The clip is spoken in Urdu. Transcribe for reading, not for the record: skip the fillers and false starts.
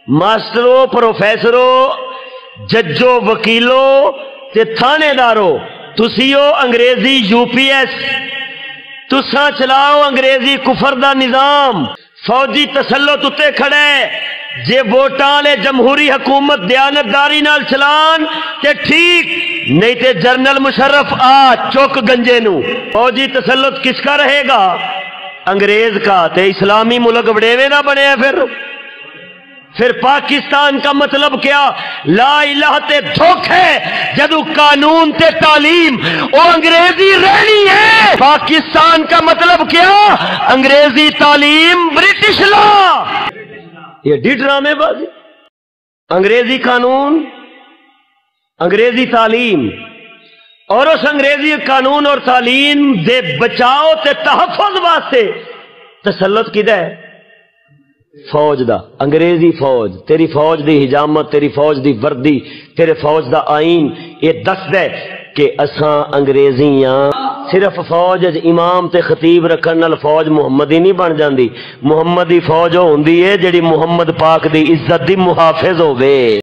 ماسٹرو پروفیسرو ججو وکیلو تے تھانے دارو تسیو انگریزی یو پی ایس تساں چلاؤ انگریزی کفر دا نظام فوجی تسلط اتے کھڑے جے ووٹاں لے جمہوری حکومت دیانتداری نال چلان تے ٹھیک نہیں تے جنرل مشرف آ چوک گنجے نو فوجی تسلط کس کا رہے گا انگریز کا تے اسلامی ملک بڑیوے نہ بنے پھر پاکستان کا مطلب کیا لا الہ تے دھوکے جدو قانون تے تعلیم او انگریزی رہنی ہے پاکستان کا مطلب کیا انگریزی تعلیم برٹش لا یہ ڈی ڈرامے بازی انگریزی قانون انگریزی تعلیم اور اس انگریزی قانون اور تعلیم دے بچاؤ تے تحفظ واسطے تسلط کدھر ہے فوج دا انگریزی فوج تیری فوج دی حجامت تیری فوج دی وردی تیرے فوج دا آئین یہ دس دے کہ اساں انگریزیاں صرف فوج امام تے خطیب رکھن نال فوج محمدی نہیں بن جاندی محمدی فوج ہوندی ہے جڑی محمد پاک دی عزت دی محافظ ہوے